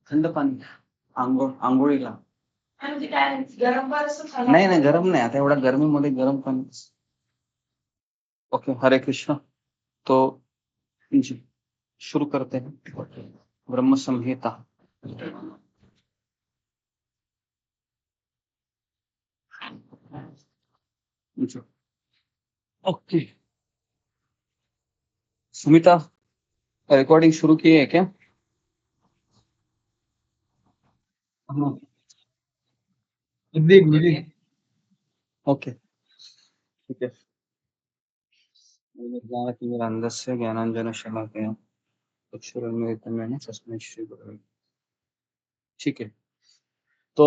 थंड पाणी आंघोळीला. नाही नाही, गरम नाही, आता एवढ्या गर्मीमध्ये गरम पाणी. ओके, हरे कृष्ण. तो जी, शुरू करते हैं ब्रह्म संहिता। जी, ओके। सुमिता, रिकॉर्डिंग शुरू की है क्या? हाँ, ओके, ठीक है। ज्ञानतिमिरान्धस्य ज्ञानाञ्जनशलाकया चक्षुरुन्मिलितं तस्मै श्रीगुरवे। ठीक है। तो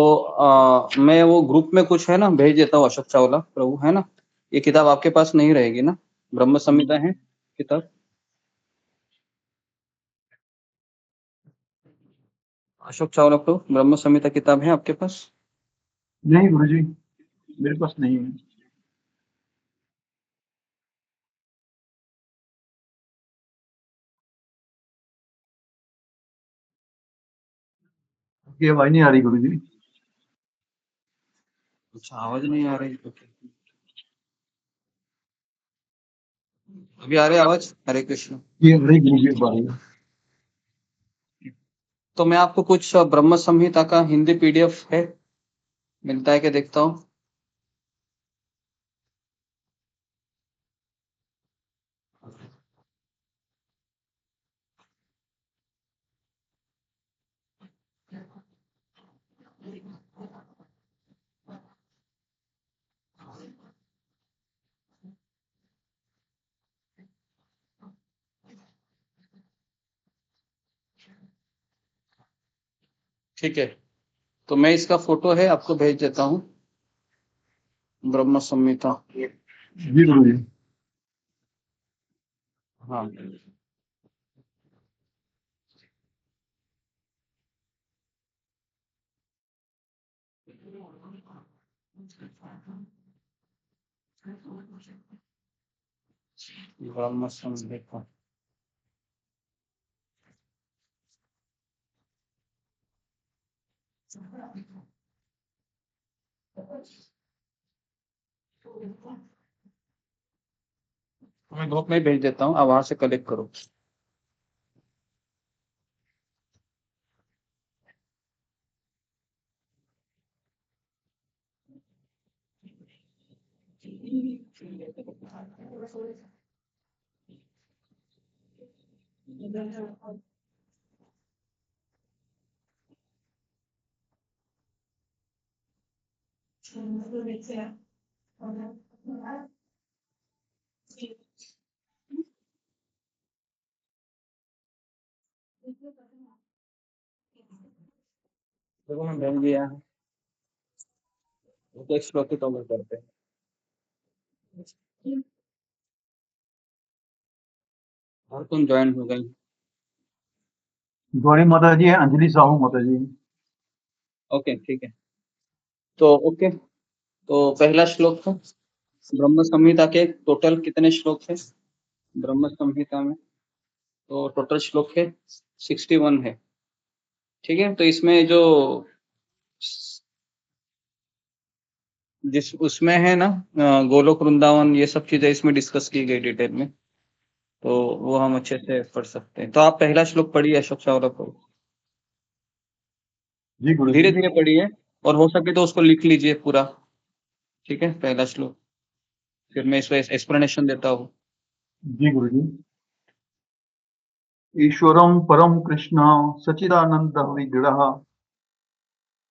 मैं वो ग्रुप में कुछ है ना भेज देता हूँ, अशोक चावला प्रभु, है ना? ये किताब आपके पास नहीं रहेगी ना? ब्रह्म संहिता है किताब? अशोक चावला प्रभु, ब्रह्म संहिता किताब है आपके पास? नहीं गुरुजी, मेरे पास नहीं है। ये आवाज नहीं आ रही गुरुजी। अच्छा, आवाज नहीं आ रही, ओके। अभी आ रही आवाज? हरे कृष्ण। ये नहीं गुरुजी, आ रही है। तो मैं आपको कुछ ब्रह्म संहिता का हिंदी पीडीएफ है, मिलता है कि देखता हूँ। ठीक है, तो मैं इसका फोटो है आपको भेज देता हूँ, ब्रह्म संहिता। जी गुरुजी। हाँ, ब्रह्म संहिता। मैं ग्रुप में भेज देता हूँ, आप वहां से कलेक्ट करो। देखो मैं भेज दिया है, एक श्लोक की कवर करते हैं। और कौन ज्वाइन हो गए? गौरी माता जी है, अंजलि साहू माता जी। ओके, ठीक है। तो ओके, तो पहला श्लोक था ब्रह्म संहिता के। टोटल कितने श्लोक है ब्रह्म संहिता में? तो टोटल श्लोक है 61 है। ठीक है, तो इसमें जो जिस उसमें है ना गोलोक वृंदावन, ये सब चीजें इसमें डिस्कस की गई डिटेल में, तो वो हम अच्छे से पढ़ सकते हैं। तो आप पहला श्लोक पढ़िए अशोक चावला को, जी गुरुजी। धीरे धीरे पढ़िए, और हो सके तो उसको लिख लीजिए पूरा। ठीक है, पहला श्लोक, फिर मैं इसको एक्सप्लेनेशन देता हूँ। जी गुरुजी। ईश्वरं परम कृष्ण सच्चिदानंद विग्रह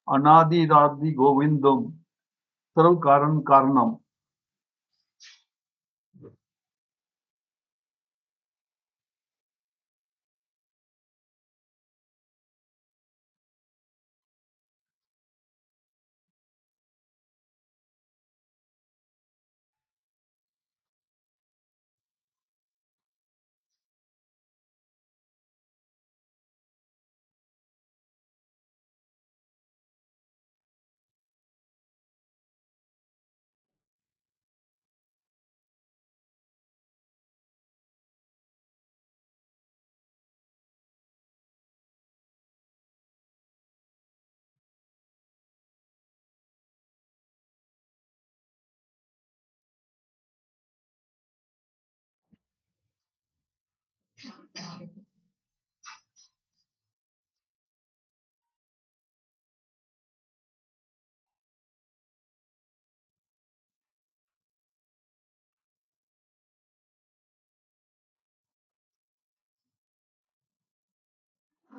अनादिरादि गोविंदम सर्व कारण कारणम।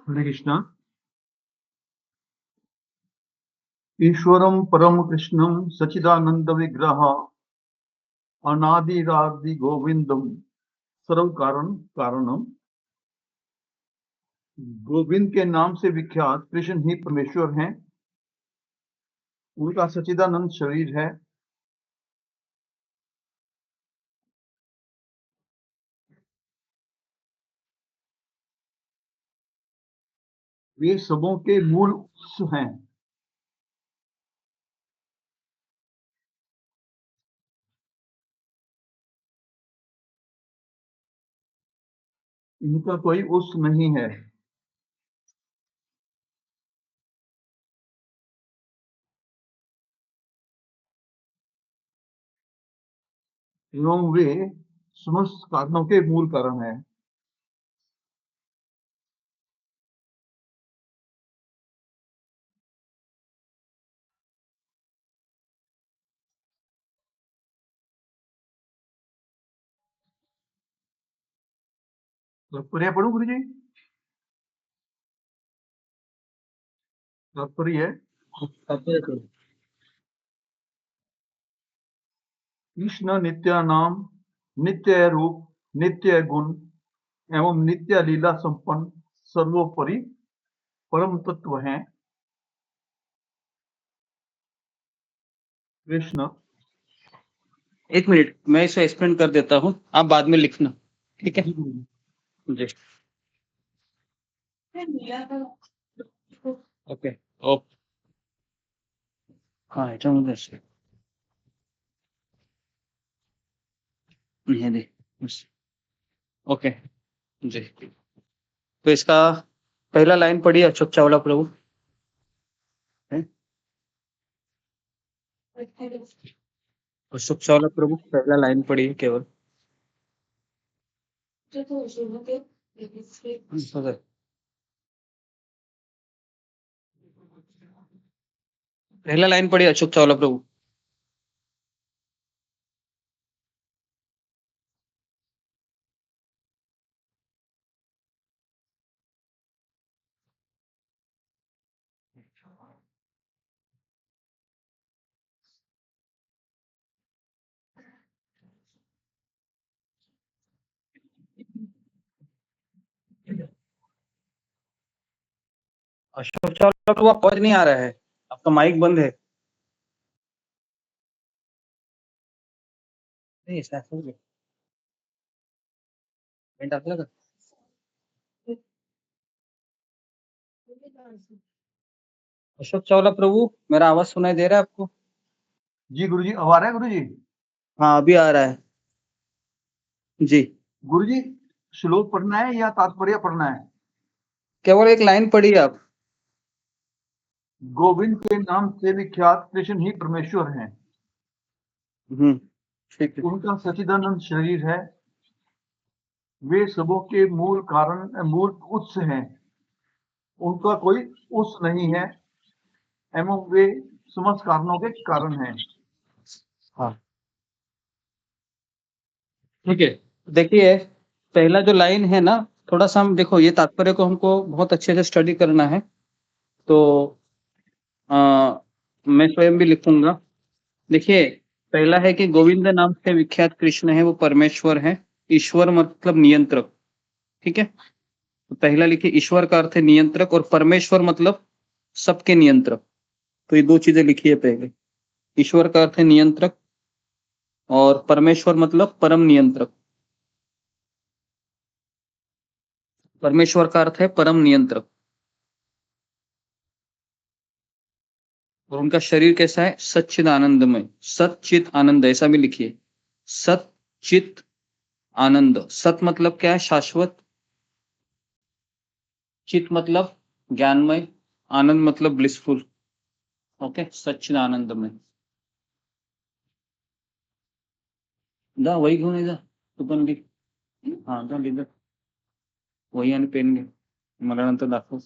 हरे कृष्णा। ईश्वरं परम कृष्णं सच्चिदानंद विग्रह अनादिरादि गोविंदम सर्व कारण कारणम। गोविंद के नाम से विख्यात कृष्ण ही परमेश्वर हैं। उनका सच्चिदानंद शरीर है। वे सबों के मूल उत्स हैं। इनका कोई उत्स नहीं है। एवं वे समस्त कारणों के मूल कारण हैं। तात्पर्य पढ़ो गुरु जी। तात्पर्य कृष्ण नित्य नाम, नित्य रूप, नित्य गुण एवं नित्य लीला संपन्न सर्वोपरि परम तत्व हैं। कृष्ण। एक मिनट, मैं इसे एक्सप्लेन कर देता हूँ, आप बाद में लिखना, ठीक है जी। ओके ओके, हाँ এটা মধ্যে আছে ये दे बस। ओके जी। तो इसका पहला लाइन पढ़िए अशोक चावला प्रभु है? अशोक चावला प्रभु पहला लाइन पढ़िए केवल। पहला लाइन पढ़िए अशोक चावला प्रभु। अशोक चावला प्रभु आवाज नहीं आ रहा है, आपका माइक बंद है। नहीं ऐसा हो गया पेंट आपला का अशोक चावला प्रभु, मेरा आवाज सुनाई दे रहा है आपको? जी गुरु जी, अब आ रहा है गुरु जी? हाँ अभी आ रहा है जी। गुरु जी, श्लोक पढ़ना है या तात्पर्य पढ़ना है? केवल एक लाइन पढ़िए आप। गोविंद के नाम से विख्यात कृष्ण ही परमेश्वर हैं। ठीक है। उनका सच्चिदानंद शरीर है। वे सबों के मूल कारण, मूल उत्स हैं। उनका कोई उत्स नहीं है एवं वे समस्त कारणों के कारण हैं। हाँ ठीक है, देखिए पहला जो लाइन है ना, थोड़ा सा हम देखो, ये तात्पर्य को हमको बहुत अच्छे से स्टडी करना है, तो मैं स्वयं भी लिखूंगा। देखिए पहला है कि गोविंद नाम से विख्यात कृष्ण है वो परमेश्वर है। ईश्वर मतलब नियंत्रक, ठीक है। तो पहला लिखिए, ईश्वर का अर्थ है नियंत्रक, और परमेश्वर मतलब सबके नियंत्रक। तो ये दो चीजें लिखिए पहले। ईश्वर का अर्थ है नियंत्रक और परमेश्वर मतलब परम नियंत्रक। परमेश्वर का अर्थ है परम नियंत्रक। और उनका शरीर कैसा है? सच्चिद आनंदमय, सच्चित आनंद, ऐसा भी लिखिए, सच्चित आनंद। सत मतलब क्या है? शाश्वत। चित मतलब ज्ञानमय। आनंद मतलब ब्लिसफुल। ओके, सच्चिद आनंदमय। जा वही घेऊन ये जा, तू पण लिख। हाँ जा लिख जा। वही आणि पेन घे, मला नंतर दाखव.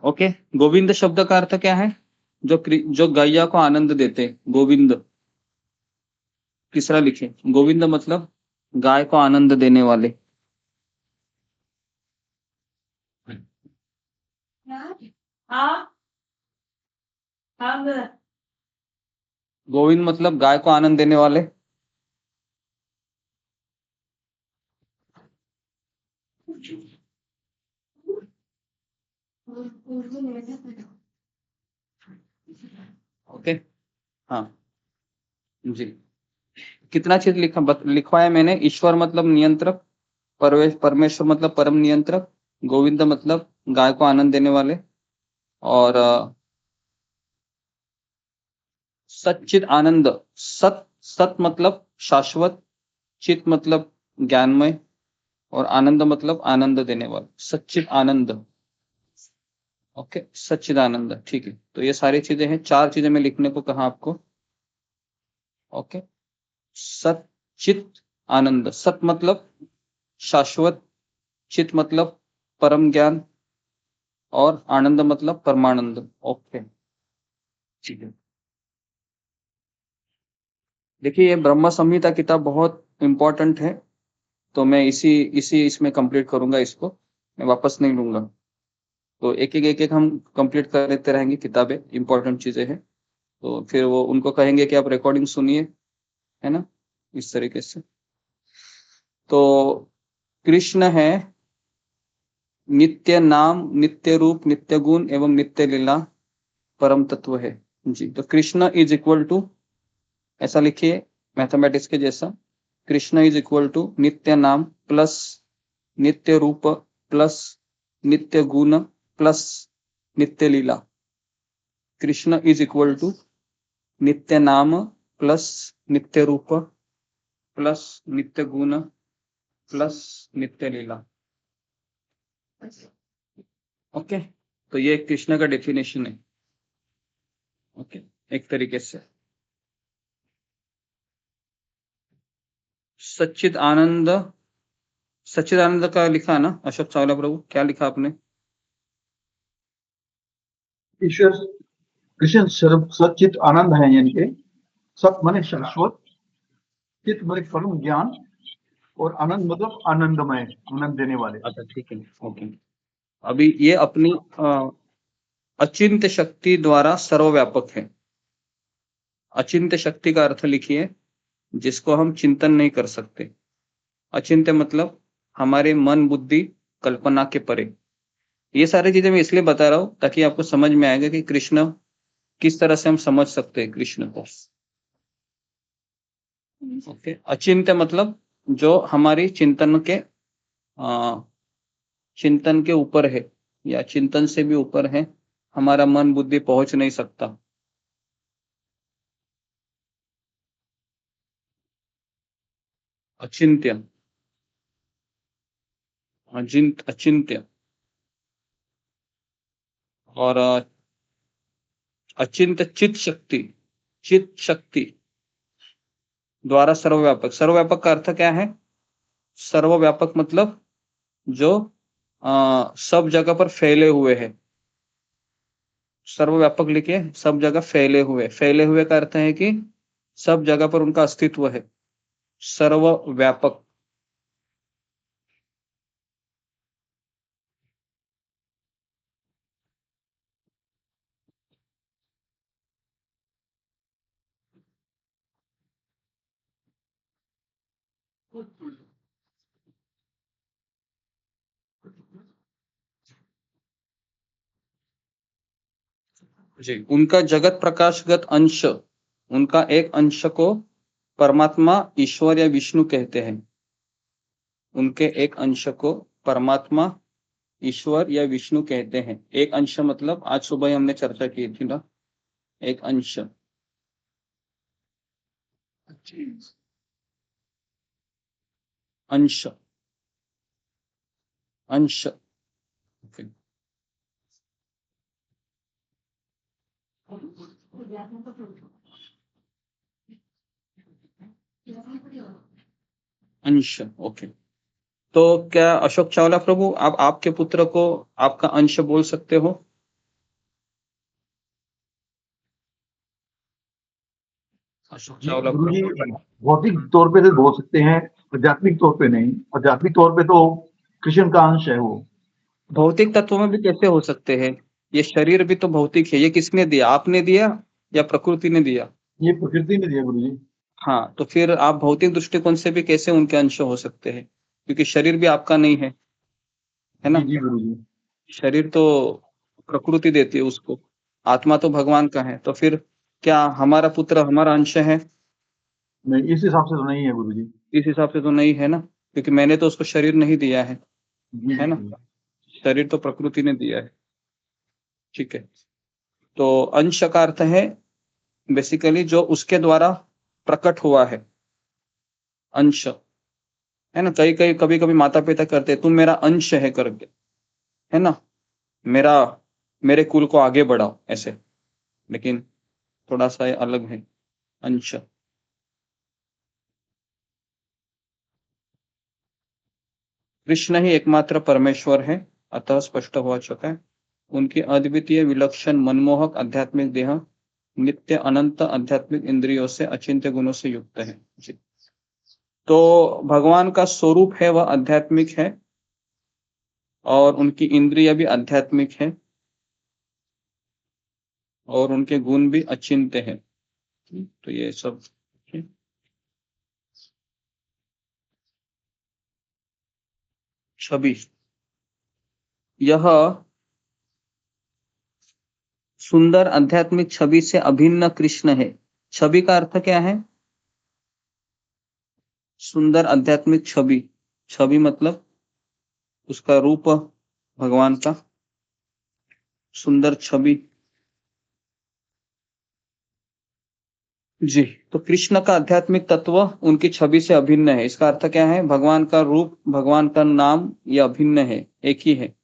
ओके. गोविंद शब्द का अर्थ क्या है? जो गैया को आनंद देते. गोविंद. तीसरा लिखे, गोविंद मतलब गाय को आनंद देने वाले. गोविंद मतलब गाय को आनंद देने वाले. ओके. हाँ जी. कितना चीज लिखवाया मैंने. ईश्वर मतलब नियंत्रक, परमेश्वर मतलब परम नियंत्रक, गोविंद मतलब गाय को आनंद देने वाले, और सच्चिद आनंद. सत मतलब शाश्वत, चित मतलब ज्ञानमय, और आनंद मतलब आनंद देने वाला. सच्चिद आनंद. ओके. सच्चिदानंद. ठीक है. तो ये सारी चीजें हैं. 4 चीजें मैं लिखने को कहा आपको. ओके. सत चित आनंद. सत मतलब शाश्वत, चित मतलब परम ज्ञान, और आनंद मतलब परमानंद. ओके. ठीक है. देखिए, ये ब्रह्म संहिता किताब बहुत इंपॉर्टेंट है, तो मैं इसी इसी इसमें कंप्लीट करूंगा. इसको मैं वापस नहीं लूंगा. तो एक एक हम कंप्लीट कर लेते रहेंगे. किताबें इंपॉर्टेंट चीजें हैं, तो फिर वो उनको कहेंगे कि आप रिकॉर्डिंग सुनिए, है ना, इस तरीके से. तो कृष्ण है नित्य नाम, नित्य रूप, नित्य गुण एवं नित्य लीला, परम तत्व है जी. तो कृष्ण इज इक्वल टू, ऐसा लिखिए मैथमेटिक्स के जैसा. कृष्ण इज इक्वल टू नित्य नाम प्लस नित्य रूप प्लस नित्य गुण प्लस नित्य लीला. कृष्ण इज इक्वल टू नित्य नाम प्लस नित्य रूप प्लस नित्य गुण प्लस नित्य लीला. ओके. तो ये कृष्ण का डेफिनेशन है. ओके. एक तरीके से सच्चिद आनंद. सच्चिद आनंद का लिखा ना अशोक चावला प्रभु, क्या लिखा आपने? ईश्वर कृष्ण सच्चित आनंद है, यानी कि सत माने शाश्वत, चित माने परम ज्ञान, और आनंद मतलब आनंदमय, आनंद देने वाले. अच्छा ठीक है. ओके. अभी ये अपनी अचिंत्य शक्ति द्वारा सर्वव्यापक है. अचिंत्य शक्ति का अर्थ लिखिए जिसको हम चिंतन नहीं कर सकते. अचिंत्य मतलब हमारे मन बुद्धि कल्पना के परे. ये सारी चीजें मैं इसलिए बता रहा हूं ताकि आपको समझ में आएगा कि कृष्ण किस तरह से हम समझ सकते हैं कृष्ण को. ओके. अचिंत्य मतलब जो हमारी चिंतन के ऊपर है, या चिंतन से भी ऊपर है, हमारा मन बुद्धि पहुंच नहीं सकता. अचिंत्य. अचिंत्य. और अचिंत्य चित शक्ति द्वारा सर्वव्यापक. सर्वव्यापक का अर्थ क्या है? सर्वव्यापक मतलब जो सब जगह पर फैले हुए हैं. सर्वव्यापक लिखिए, सब जगह फैले हुए. फैले हुए का अर्थ है कि सब जगह पर उनका अस्तित्व है. सर्वव्यापक. जी. उनका जगत प्रकाशगत अंश, उनका एक अंश को परमात्मा ईश्वर या विष्णु कहते हैं. उनके एक अंश को परमात्मा ईश्वर या विष्णु कहते हैं. एक अंश मतलब आज सुबह ही हमने चर्चा की थी ना, एक अंश. अंश. अंश. Okay. अंश. ओके. तो क्या अशोक चावला प्रभु आप आपके पुत्र को आपका अंश बोल सकते हो? अशोक जी चावला गुरु जी, प्रभु। भौतिक तौर पे तो बोल सकते हैं, आध्यात्मिक तौर पे नहीं। आध्यात्मिक तौर पे तो कृष्ण का अंश है वो। भौतिक तत्वों में भी कैसे हो सकते हैं? ये शरीर भी तो भौतिक है। ये किसने दिया? आपने दिया या प्रकृति ने दिया? ये प्रकृति ने दिया गुरु जी। हाँ, तो फिर आप भौतिक दृष्टिकोण से भी कैसे उनके अंश हो सकते हैं? क्योंकि शरीर भी आपका नहीं है जी ना? जी गुरु जी। शरीर तो प्रकृति देती है उसको, आत्मा तो भगवान का है। तो फिर क्या हमारा पुत्र हमारा अंश है? नहीं, इस हिसाब से तो नहीं है गुरु जी। इस हिसाब से तो नहीं है ना, क्योंकि मैंने तो उसको शरीर नहीं दिया जी है ना? जी। शरीर तो प्रकृति ने दिया है। ठीक है। तो अंश का अर्थ है बेसिकली जो उसके द्वारा प्रकट हुआ है, अंश, है ना? कई कभी कभी माता पिता करते तुम मेरा अंश है करके, है ना? मेरा मेरे कुल को आगे बढ़ाओ ऐसे, लेकिन थोड़ा सा ये अलग है, अंश। कृष्ण ही एकमात्र परमेश्वर है, अतः स्पष्ट हो चुका है। उनकी अद्वितीय विलक्षण मनमोहक आध्यात्मिक देह नित्य अनंत आध्यात्मिक इंद्रियों से अचिंत्य गुणों से युक्त है जी। तो भगवान का स्वरूप है वह आध्यात्मिक है और उनकी इंद्रिय भी आध्यात्मिक है और उनके गुण भी अचिंत्य है। तो ये सब छवि, यह सुंदर आध्यात्मिक छवि से अभिन्न कृष्ण है। छवि का अर्थ क्या है? सुंदर आध्यात्मिक छवि, छवि मतलब उसका रूप, भगवान का सुंदर छवि जी। तो कृष्ण का आध्यात्मिक तत्व उनकी छवि से अभिन्न है। इसका अर्थ क्या है? भगवान का रूप, भगवान का नाम ये अभिन्न है, एक ही है।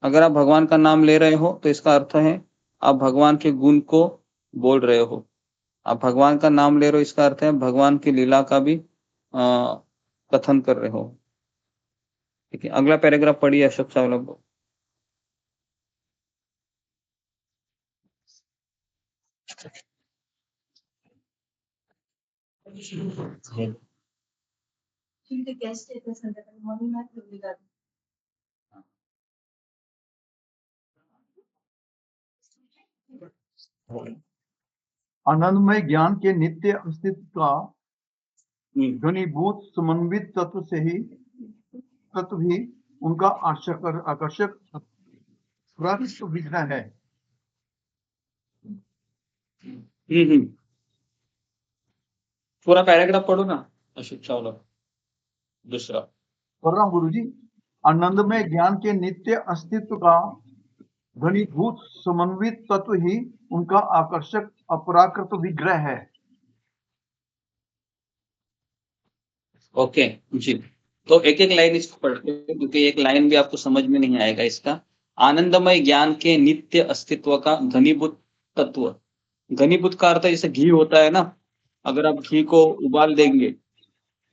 अगर आप भगवान का नाम ले रहे हो तो इसका अर्थ है आप भगवान के गुण को बोल रहे हो। आप भगवान का नाम ले रहे हो, इसका अर्थ है भगवान की लीला का भी कथन कर रहे हो। ठीक है, अगला पैराग्राफ पढ़िए अशोक चावला को। आनंदमय ज्ञान के नित्य अस्तित्व का हम्म, घनीभूत समन्वित तत्व ही उनका आकर्षक प्राकृत विग्रह है। पूरा पैराग्राफ पढ़ो ना अशोक चावला, दूसरा। पढ़ रहा हूँ गुरु जी। आनंदमय ज्ञान के नित्य अस्तित्व का घनीभूत समन्वित तत्व ही उनका आकर्षक अपराकृत विग्रह है। ओके जी। तो एक एक लाइन इसको पढ़ते हैं क्योंकि एक लाइन भी आपको समझ में नहीं आएगा इसका। आनंदमय ज्ञान के नित्य अस्तित्व का घनीभूत तत्व। घनीभूत का अर्थ जैसे घी होता है ना, अगर आप घी को उबाल देंगे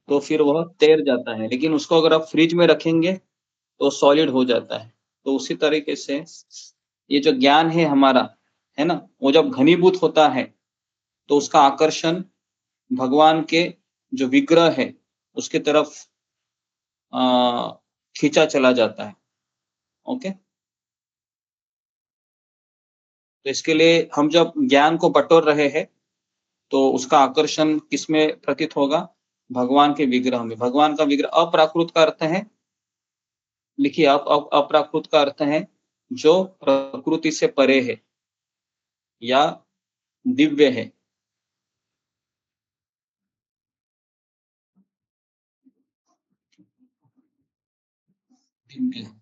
तो फिर वह तैर जाता है, लेकिन उसको अगर आप फ्रिज में रखेंगे तो सॉलिड हो जाता है। तो उसी तरीके से ये जो ज्ञान है हमारा, है ना, वो जब घनीभूत होता है तो उसका आकर्षण भगवान के जो विग्रह है उसके तरफ खींचा चला जाता है। ओके, तो इसके लिए हम जब ज्ञान को बटोर रहे हैं तो उसका आकर्षण किसमें प्रतीत होगा? भगवान के विग्रह में। भगवान का विग्रह अप्राकृत का अर्थ है, लिखिए आप, अप्राकृत का अर्थ है जो प्रकृति से परे है या दिव्य है। दिव्य है।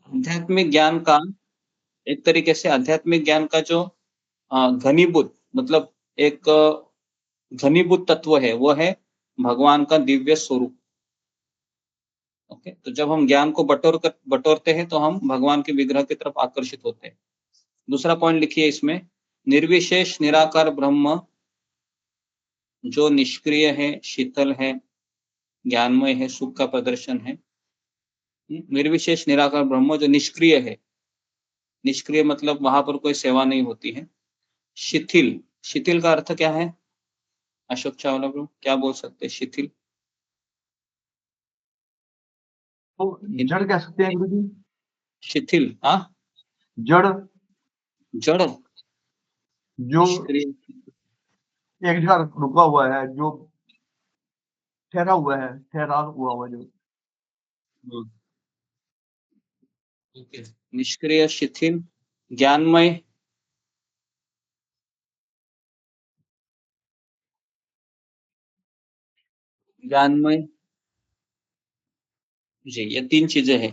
आध्यात्मिक ज्ञान का, एक तरीके से आध्यात्मिक ज्ञान का जो घनीभूत मतलब एक घनीभूत तत्व है वो है भगवान का दिव्य स्वरूप। ओके, तो जब हम ज्ञान को बटोरते हैं तो हम भगवान के विग्रह की तरफ आकर्षित होते हैं। दूसरा पॉइंट लिखिए इसमें, निर्विशेष निराकार ब्रह्म जो निष्क्रिय है, शीतल है, ज्ञानमय है, सुख का प्रदर्शन है। निर्विशेष निराकार ब्रह्म जो निष्क्रिय है, निष्क्रिय मतलब वहां पर कोई सेवा नहीं होती है। शिथिल, शिथिल का अर्थ क्या है अशोक चावला ब्रो, क्या बोल सकते हैं शिथिल? तो जड़ कह सकते हैं गुरु जी। शिथिल, हाँ, जड़, जड़, जो निष्क्रिय, एक जगह रुका हुआ है, जो ठहरा हुआ है, ठहरा हुआ जो। ओके, निष्क्रिय, शिथिल, ज्ञानमय, ज्ञानमय, जी, ये तीन चीजें हैं।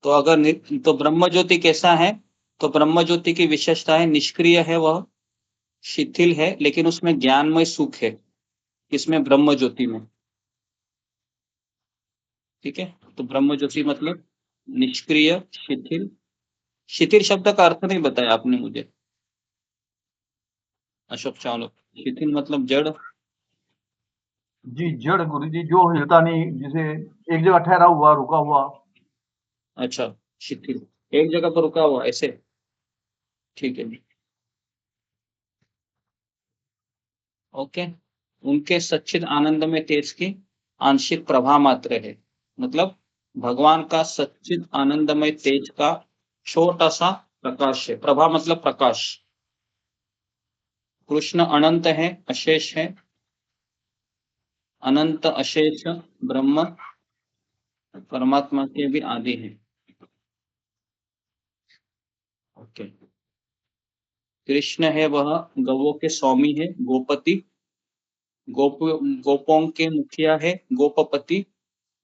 तो अगर तो ब्रह्म ज्योति कैसा है? तो ब्रह्म ज्योति की विशेषता है निष्क्रिय है, वह शिथिल है, लेकिन उसमें ज्ञानमय सुख है, इसमें ब्रह्म ज्योति में। ठीक है, तो ब्रह्म ज्योति मतलब निष्क्रिय, शिथिल। शिथिल शब्द का अर्थ नहीं बताया आपने मुझे अशोक चावला। शिथिल मतलब जड़। जी, जड़ गुरु जी, जो हिलता नहीं, जिसे एक जगह ठहरा हुआ, रुका हुआ। अच्छा, शिथिल, एक जगह पर रुका हुआ ऐसे, ठीक है, ओके। उनके सच्चिद आनंद में तेज की आंशिक प्रभा मात्र है, मतलब भगवान का सच्चिद आनंदमय तेज का छोटा सा प्रकाश है। प्रभा मतलब प्रकाश। कृष्ण अनंत है, अशेष है, अनंत अशेष ब्रह्म परमात्मा के भी आदि है। ओके, कृष्ण है वह गवों के स्वामी है, गोपति, गोपों के मुखिया है, गोपपति,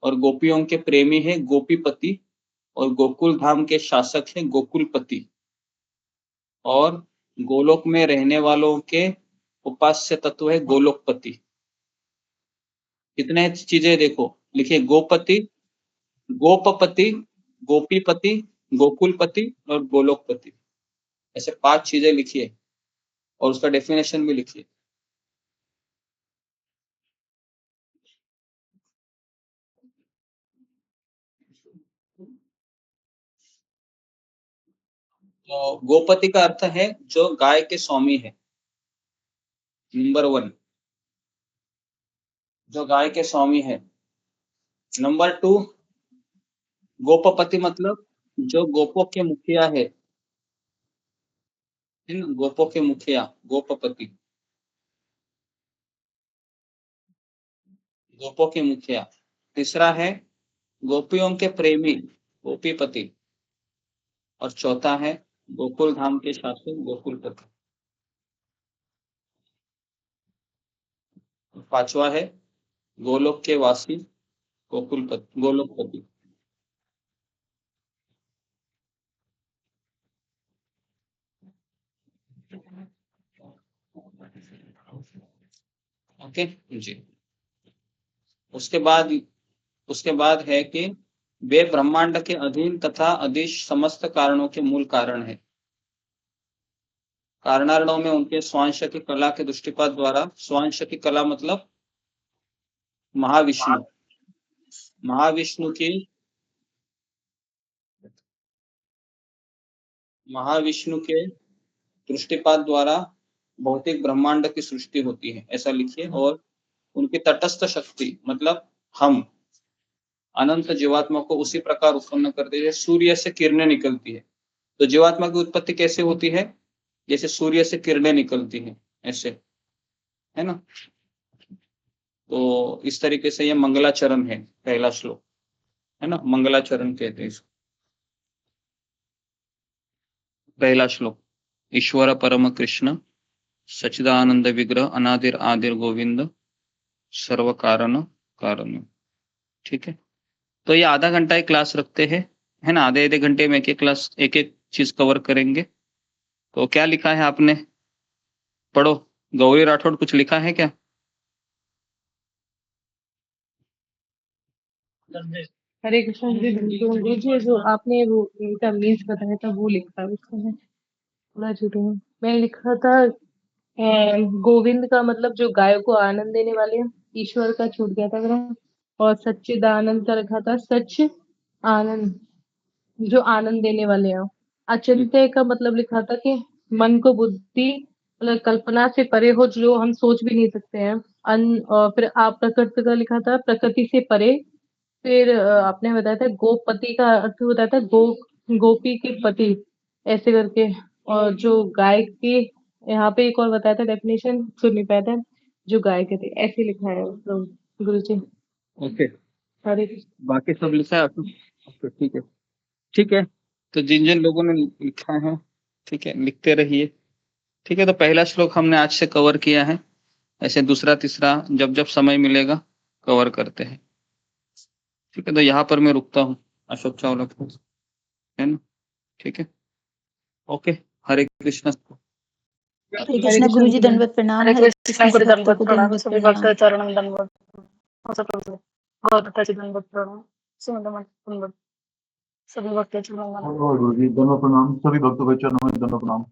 और गोपियों के प्रेमी है, गोपीपति, और गोकुल धाम के शासक है, गोकुलपति, और गोलोक में रहने वालों के उपास्य तत्व है, गोलोकपति। कितने चीजें देखो, लिखिए गोपति, गोपपति, गोपीपति, गोकुलपति और गोलोकपति, ऐसे 5 चीजें लिखिए और उसका डेफिनेशन भी लिखिए। तो गोपति का अर्थ है जो गाय के स्वामी है, नंबर 1, जो गाय के स्वामी है। नंबर 2, गोपपति मतलब जो गोपों के मुखिया है, इन गोपों के मुखिया, गोपपति, गोपों के मुखिया। तीसरा है गोपियों के प्रेमी, गोपीपति, और चौथा है गोकुल धाम के शासक, गोकुलपति। पांचवा है गोलोक के वासी, गोकुलपति, गोलोकपति। ओके जी। उसके बाद, उसके बाद है कि वे ब्रह्मांड के अधीन तथा अदिश समस्त कारणों के मूल कारण है। कारणार्णों में उनके स्वांश की कला के दृष्टिपात द्वारा, स्वांश की कला मतलब महाविष्णु, महाविष्णु की, महाविष्णु के दृष्टिपात द्वारा भौतिक ब्रह्मांड की सृष्टि होती है, ऐसा लिखिए। और उनकी तटस्थ शक्ति मतलब हम अनंत जीवात्मा को उसी प्रकार उत्पन्न करते हैं सूर्य से किरणें निकलती है। तो जीवात्मा की उत्पत्ति कैसे होती है? जैसे सूर्य से किरणें निकलती हैं, ऐसे, है ना। तो इस तरीके से ये मंगलाचरण है, पहला श्लोक, है ना, मंगलाचरण कहते हैं इसको। पहला श्लोक, ईश्वर परम कृष्ण सच्चिदानंद विग्रह अनादिर आदिर गोविंद सर्व कारण कारण। ठीक है, तो ये आधा घंटा एक क्लास रखते हैं, है ना, आधे आधे घंटे में एक एक क्लास, एक एक चीज कवर करेंगे। तो क्या लिखा है आपने, पढ़ो। गौरी राठौड़ कुछ लिखा है क्या? हरे कृष्ण जी, बिल्कुल जी, जो आपने वो इनका मीन्स बताया था वो लिखा है उसमें। मैं झूठी हूँ। मैंने लिखा था गोविंद का मतलब जो गायों को आनंद देने वाले हैं, ईश्वर का छूट गया था मेरा। और सच्चिदानंद का रखा था सच आनंद, जो आनंद देने वाले हैं। अचिंत्य का मतलब लिखा था कि मन को बुद्धि मतलब कल्पना से परे हो, जो हम सोच भी नहीं सकते हैं। फिर अप्रकृत का लिखा था प्रकृति से परे। फिर आपने बताया था गोपति का अर्थ बताया था गोपी के पति, ऐसे करके। और जो गाय के यहाँ पे एक और बताया था डेफिनेशन, सुन नहीं पाया था, जो गाय के थे, ऐसे लिखा है तो गुरु जी। ओके, हरे कृष्ण। बाकी सब लिखा है आपने? ओके, ठीक है, ठीक है। तो जिन जिन लोगों ने लिखा है, ठीक है, लिखते रहिए। ठीक है, तो पहला श्लोक हमने आज से कवर किया है। ऐसे दूसरा तीसरा जब जब समय मिलेगा कवर करते हैं। ठीक है, तो यहाँ पर मैं रुकता हूँ अशोक चावला को, है ना? ठीक है, ओके। हरे कृष्ण। हरे कृष्णा गुरुजी, दंडवत प्रणाम। हरे हरे कृष्णा कृष्णा गुरु सभी भक्तों दंडवत को प्रणाम, दंडवत सभी भक्त प्रणाम। चरण दंडवत, गौरता दंडवत प्रणाम, सुंदर दंडवत, सभी भक्त चरण दंडवत। गुरु जी, दंडवत प्रणाम, सभी भक्तों के चरणों में दंडवत प्रणाम।